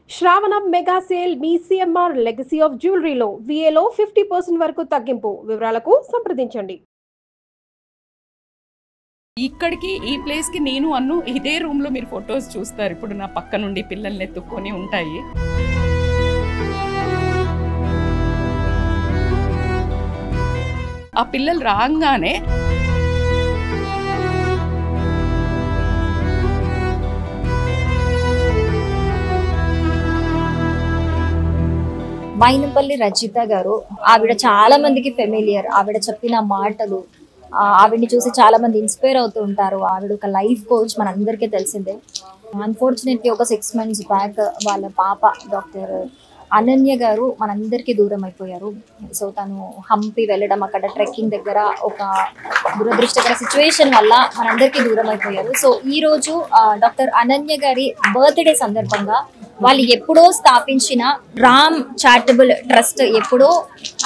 శ్రావణం mega sale మీ CMR legacy of జ్యువెలరీలో విఏలో 50% వరకు తగ్గింపు. వివరాలకు సంప్రదించండి. ఇక్కడికి ఈ ప్లేస్కి నేను అన్ను ఇదే రూమ్లో మీరు ఫొటోస్ చూస్తారు. ఇప్పుడు నా పక్క నుండి పిల్లల్ని ఎత్తుక్కొని ఉంటాయి. ఆ పిల్లలు రాగానే మైనంపల్లి రచిత గారు, ఆవిడ చాలా మందికి ఫెమిలియర్. ఆవిడ చెప్పిన మాటలు, ఆవిడని చూసి చాలా మంది ఇన్స్పైర్ అవుతూ ఉంటారు. ఆవిడ ఒక లైఫ్ కోచ్, మనందరికీ తెలిసిందే. అన్ఫార్చునేట్లీ ఒక 6 months బ్యాక్ వాళ్ళ పాప డాక్టర్ అనన్య గారు మనందరికీ దూరం అయిపోయారు. సో తను హంపి వెళ్ళడం, అక్కడ ట్రెక్కింగ్ దగ్గర ఒక దురదృష్టకర సిచ్యువేషన్ వల్ల మనందరికీ దూరం అయిపోయారు. సో ఈ రోజు డాక్టర్ అనన్య గారి బర్త్డే సందర్భంగా వాళ్ళు ఎప్పుడో స్థాపించిన రామ్ చారిటబుల్ ట్రస్ట్, ఎప్పుడో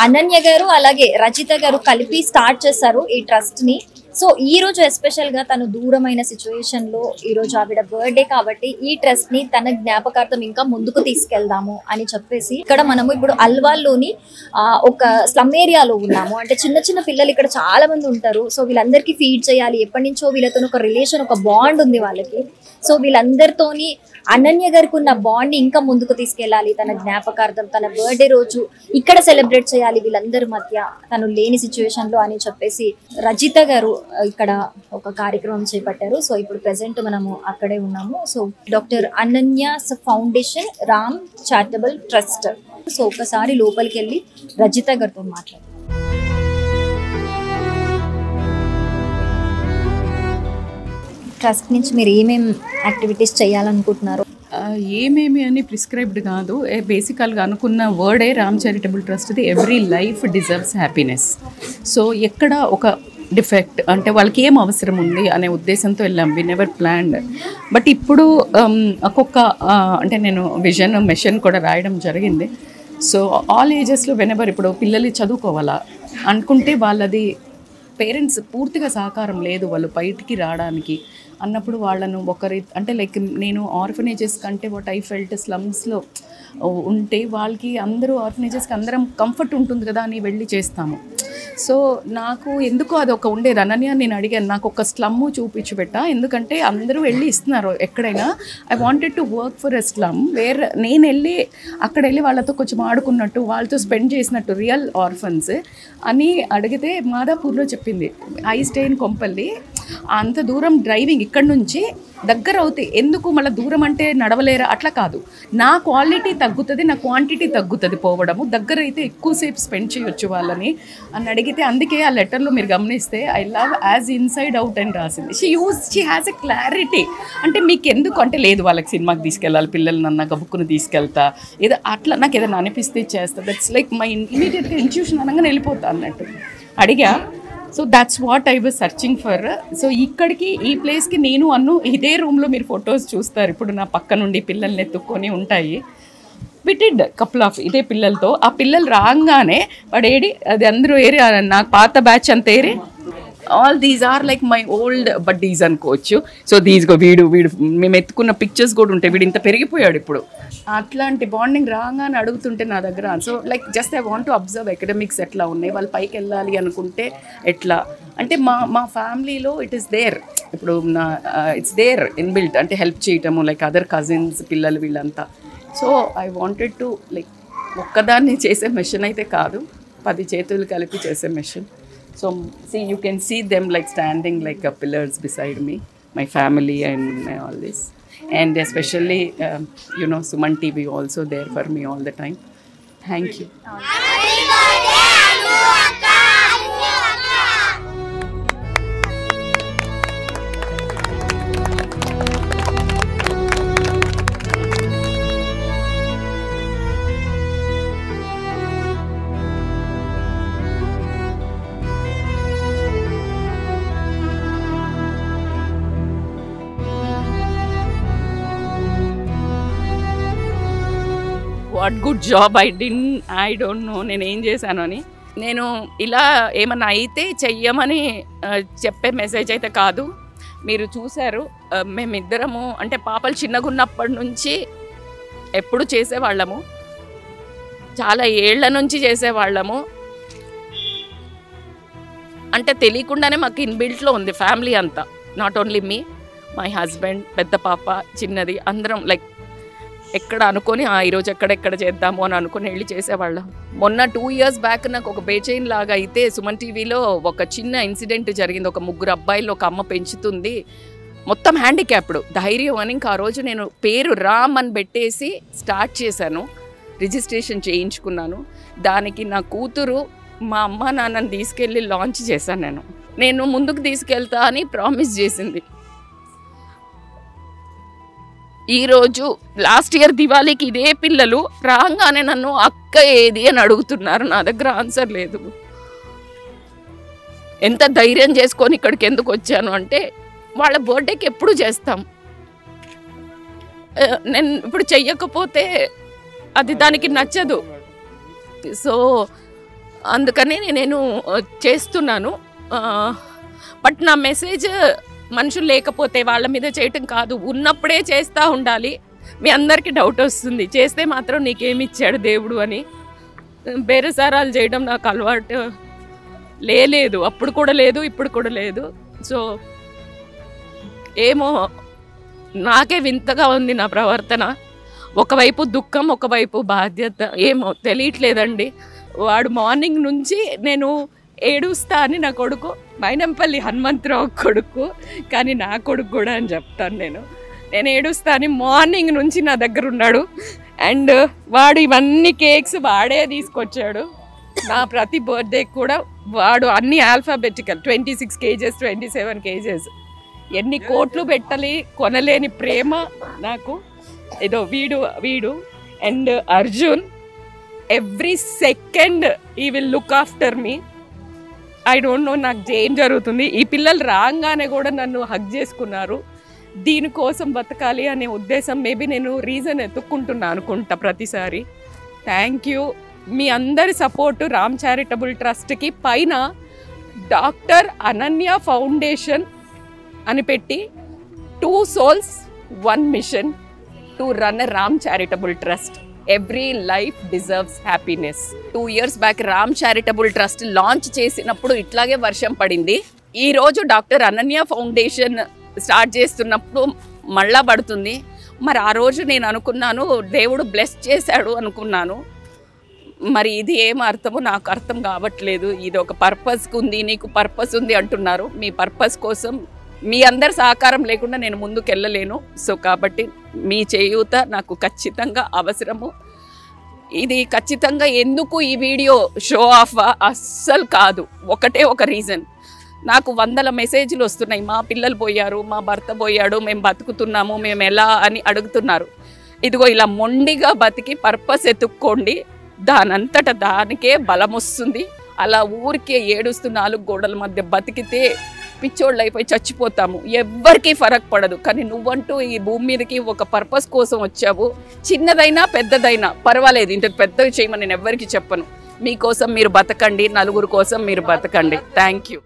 అనన్య గారు అలాగే రచిత గారు కలిపి స్టార్ట్ చేశారు ఈ ట్రస్ట్ ని. సో ఈ రోజు ఎస్పెషల్ గా తను దూరమైన సిచ్యువేషన్ లో ఈ రోజు ఆవిడ బర్త్డే కాబట్టి ఈ ట్రస్ట్ ని తన జ్ఞాపకార్థం ఇంకా ముందుకు తీసుకెళ్దాము అని చెప్పేసి ఇక్కడ మనము ఇప్పుడు అల్వాల్లోని ఒక స్లమ్ ఏరియాలో ఉన్నాము. అంటే చిన్న చిన్న పిల్లలు ఇక్కడ చాలా మంది ఉంటారు. సో వీళ్ళందరికీ ఫీడ్ చేయాలి. ఎప్పటి నుంచో వీళ్ళతో ఒక రిలేషన్, ఒక బాండ్ ఉంది వాళ్ళకి. సో వీళ్ళందరితోని అనన్య గారికి ఉన్న బాండ్ ని ఇంకా ముందుకు తీసుకెళ్ళాలి. తన జ్ఞాపకార్థం తన బర్త్డే రోజు ఇక్కడ సెలబ్రేట్ చేయాలి వీళ్ళందరి మధ్య, తను లేని సిచ్యువేషన్ లో అని చెప్పేసి రజిత గారు ఇక్కడ ఒక కార్యక్రమం చేపట్టారు. సో ఇప్పుడు ప్రెసెంట్ మనము అక్కడే ఉన్నాము. So doctor Ananya foundation Ram charitable trust. So ఒకసారి లోపలికి వెళ్ళి రజిత గారితో మాట్లాడారు. ట్రస్ట్ నుంచి మీరు ఏమేమి యాక్టివిటీస్ చేయాలనుకుంటున్నారు? ఏమేమి అని ప్రిస్క్రైబ్డ్ కాదు, బేసికల్గా అనుకున్న వర్డే రామ్ చారిటబుల్ ట్రస్ట్ది. Every life deserves happiness. So ఎక్కడ ఒక డిఫెక్ట్ అంటే వాళ్ళకి ఏం అవసరం ఉంది అనే ఉద్దేశంతో వెళ్ళాం. We never planned. బట్ ఇప్పుడు ఒక్కొక్క అంటే నేను విజన్ మిషన్ కూడా రాయడం జరిగింది. సో ఆల్ ఏజెస్లో వెనెవర్ ఇప్పుడు పిల్లలు చదువుకోవాలా అనుకుంటే వాళ్ళది పేరెంట్స్ పూర్తిగా సహకారం లేదు వాళ్ళు బయటికి రావడానికి అన్నప్పుడు వాళ్ళను ఒకరి అంటే లైక్ నేను ఆర్ఫనేజెస్ కంటే వాట్ ఐ ఫెల్ట్ స్లమ్స్లో ఉంటే వాళ్ళకి అందరూ ఆర్ఫనేజెస్కి అందరం కంఫర్ట్ ఉంటుంది కదా అని వెళ్ళి చేస్తాము. సో నాకు ఎందుకో అది ఒక ఉండేది. అనన్య నేను అడిగాను, నాకు ఒక స్లమ్ చూపించి పెట్టా, ఎందుకంటే అందరూ వెళ్ళి ఇస్తున్నారు ఎక్కడైనా. I wanted to work for a slum where నేను వెళ్ళి అక్కడ వెళ్ళి వాళ్ళతో కొంచెం ఆడుకున్నట్టు, వాళ్ళతో స్పెండ్ చేసినట్టు, రియల్ ఆర్ఫన్స్ అని అడిగితే మాదాపూర్లో చెప్పింది. I stay in Kompally. అంత దూరం డ్రైవింగ్ ఇక్కడ నుంచి దగ్గర అవుతాయి, ఎందుకు మళ్ళీ దూరం అంటే నడవలేరా అట్లా కాదు. నా క్వాలిటీ తగ్గుతుంది, నా క్వాంటిటీ తగ్గుతుంది పోవడము. దగ్గర అయితే ఎక్కువసేపు స్పెండ్ చేయొచ్చు వాళ్ళని అని అడిగితే, అందుకే ఆ లెటర్లో మీరు గమనిస్తే I love as inside out అని రాసింది. She has a clarity. అంటే మీకు ఎందుకు అంటే లేదు వాళ్ళకి సినిమాకి తీసుకెళ్ళాలి, పిల్లలు నన్ను గబుక్కుని తీసుకెళ్తా, ఏదో అట్లా నాకు ఏదైనా అనిపిస్తే చేస్తా. దట్స్ లైక్ మై ఇమీడియట్గా ఇన్స్టిట్యూషన్ అనగానే వెళ్ళిపోతా అన్నట్టు అడిగా. So that's what I was searching for. So ఇక్కడికి ఈ ప్లేస్కి నేను అన్ను ఇదే రూమ్లో మీరు ఫొటోస్ చూస్తారు. ఇప్పుడు నా పక్క నుండి పిల్లల్ని ఎత్తుక్కొని ఉంటాయి. విటిడ్ కపుల్ ఆఫ్ ఇదే పిల్లలతో. ఆ పిల్లలు రాగానే వాడు ఏడి అది అందరూ ఏరి, నాకు పాత బ్యాచ్ అంత ఏరి. All these are like my old buddies అనుకోవచ్చు. సో దీస్గో వీడు మేము ఎత్తుకున్న పిక్చర్స్ కూడా ఉంటాయి. వీడు ఇంత పెరిగిపోయాడు ఇప్పుడు. అట్లాంటి బాండింగ్ రాగానే అడుగుతుంటే నా దగ్గర. So like just I want to observe academics ఎట్లా ఉన్నాయి, వాళ్ళు పైకి వెళ్ళాలి అనుకుంటే ఎట్లా అంటే మా ఫ్యామిలీలో ఇట్ ఈస్ దేర్. ఇప్పుడు నా ఇట్స్ దేర్ ఇన్బిల్ట్ అంటే హెల్ప్ చేయటము, లైక్ అదర్ కజిన్స్ పిల్లలు వీళ్ళంతా. So I wanted to like ఒక్కదాన్ని చేసే మెషిన్ అయితే కాదు, 10 చేతులు కలిపి చేసే machine. So see, you can see them like standing like pillars beside me, my family and all this. And especially, Suman TV also there for me all the time. Thank you. What good job I don't know నేను ఏం చేశాను అని. నేను ఇలా ఏమన్నా అయితే చెయ్యమని చెప్పే మెసేజ్ అయితే కాదు. మీరు చూశారు మేమిద్దరము అంటే పాపలు చిన్నగా ఉన్నప్పటి నుంచి ఎప్పుడు చేసేవాళ్ళము, చాలా ఏళ్ల నుంచి చేసేవాళ్ళము. అంటే తెలియకుండానే మాకు ఇన్బిల్ట్లో ఉంది ఫ్యామిలీ అంతా. Not only me, my husband, పెద్ద పాప, చిన్నది, అందరం లైక్ ఎక్కడ అనుకొని ఈరోజు ఎక్కడెక్కడ చేద్దాము అని అనుకుని వెళ్ళి చేసేవాళ్ళం. మొన్న 2 years బ్యాక్ నాకు ఒక బేచైన్ లాగా అయితే సుమన్ టీవీలో ఒక చిన్న ఇన్సిడెంట్ జరిగింది. ఒక 3 అబ్బాయిలు ఒక అమ్మ పెంచుతుంది, మొత్తం హ్యాండిక్యాప్డ్. ధైర్యం అని ఇంకా ఆ రోజు నేను పేరు రామ్ అని పెట్టేసి స్టార్ట్ చేశాను, రిజిస్ట్రేషన్ చేయించుకున్నాను. దానికి నా కూతురు మా అమ్మ నాన్నని తీసుకెళ్ళి లాంచ్ చేశాను. నేను ముందుకు తీసుకెళ్తా అని ప్రామిస్ చేసింది. ఈరోజు లాస్ట్ ఇయర్ దివాళీకి ఇదే పిల్లలు రాగానే నన్ను అక్క ఏది అని అడుగుతున్నారు. నా దగ్గర ఆన్సర్ లేదు. ఎంత ధైర్యం చేసుకొని ఇక్కడికి ఎందుకు వచ్చాను అంటే వాళ్ళ బర్త్డేకి ఎప్పుడు చేస్తాం, నేను ఇప్పుడు చెయ్యకపోతే అది దానికి నచ్చదు. సో అందుకని నేను చేస్తున్నాను. బట్ నా మెసేజ్ మనుషులు లేకపోతే వాళ్ళ మీద చేయటం కాదు, ఉన్నప్పుడే చేస్తూ ఉండాలి. మీ అందరికీ డౌట్ వస్తుంది, చేస్తే మాత్రం నీకేమి ఇచ్చాడు దేవుడు అని. బేరసారాలు చేయడం నాకు అలవాటు లేదు, అప్పుడు కూడా లేదు, ఇప్పుడు కూడా లేదు. సో ఏమో నాకే వింతగా ఉంది నా ప్రవర్తన. ఒకవైపు దుఃఖం, ఒకవైపు బాధ్యత, ఏమో తెలియట్లేదండి. వాడు మార్నింగ్ నుంచి నేను ఏడుస్తా అని నా కొడుకు, మైనంపల్లి హనుమంతరావు కొడుకు, కానీ నా కొడుకు కూడా అని చెప్తాను నేను ఏడుస్తా అని మార్నింగ్ నుంచి నా దగ్గర ఉన్నాడు. అండ్ వాడు ఇవన్నీ కేక్స్ వాడే తీసుకొచ్చాడు. నా ప్రతి బర్త్డే కూడా వాడు అన్ని ఆల్ఫాబెటికల్ 26 kgs 27 kgs ఎన్ని కోట్లు పెట్టాలి కొనలేని ప్రేమ నాకు. ఏదో వీడు అండ్ అర్జున్ ఎవ్రీ సెకండ్ ఈ will look after me. I don't know నాకు ఏం జరుగుతుంది. ఈ పిల్లలు రాగానే కూడా నన్ను హగ్ చేసుకున్నారు. దీనికోసం బతకాలి అనే ఉద్దేశం, మేబీ నేను రీజన్ ఎత్తుక్కుంటున్నా అనుకుంటా ప్రతిసారి. Thank you. మీ అందరి సపోర్టు రామ్ చారిటబుల్ ట్రస్ట్కి పైన డాక్టర్ అనన్య ఫౌండేషన్ అని పెట్టి 2 souls 1 mission to run a Ram charitable trust. Every life deserves happiness. 2 years back Ram charitable trust launch చేసినప్పుడు ఇట్లాగే వర్షం పడింది. ఈరోజు డాక్టర్ అనన్య ఫౌండేషన్ స్టార్ట్ చేస్తున్నప్పుడు మళ్ళా పడుతుంది. మరి ఆ రోజు నేను అనుకున్నాను దేవుడు బ్లెస్ చేశాడు అనుకున్నాను. మరి ఇది ఏం అర్థమో నాకు అర్థం కావట్లేదు. ఇది ఒక పర్పస్కి ఉంది, నీకు పర్పస్ ఉంది అంటున్నారు. మీ పర్పస్ కోసం మీ అందరి సహకారం లేకుండా నేను ముందుకు వెళ్ళలేను. సో కాబట్టి మీ చేయూత నాకు ఖచ్చితంగా అవసరము. ఇది ఖచ్చితంగా ఎందుకు ఈ వీడియో షో ఆఫ్ అస్సలు కాదు, ఒకటే ఒక రీజన్. నాకు 100 మెసేజ్లు వస్తున్నాయి, మా పిల్లలు పోయారు, మా భర్త పోయాడు, మేము బతుకుతున్నాము, మేము ఎలా అని అడుగుతున్నారు. ఇదిగో ఇలా మొండిగా బతికి పర్పస్ ఎత్తుక్కోండి, దానంతట దానికే బలం వస్తుంది. అలా ఊరికే ఏడుస్తూ 4 గోడల మధ్య బతికితే పిచ్చోళ్ళు అయిపోయి చచ్చిపోతాము, ఎవ్వరికీ ఫరక్ పడదు. కానీ నువ్వంటూ ఈ భూమి మీదకి ఒక పర్పస్ కోసం వచ్చావు. చిన్నదైనా పెద్దదైనా పర్వాలేదు, ఇంత పెద్దగా చేయమని నేను ఎవ్వరికి చెప్పను. మీకోసం మీరు బతకండి, నలుగురు కోసం మీరు బతకండి. Thank you.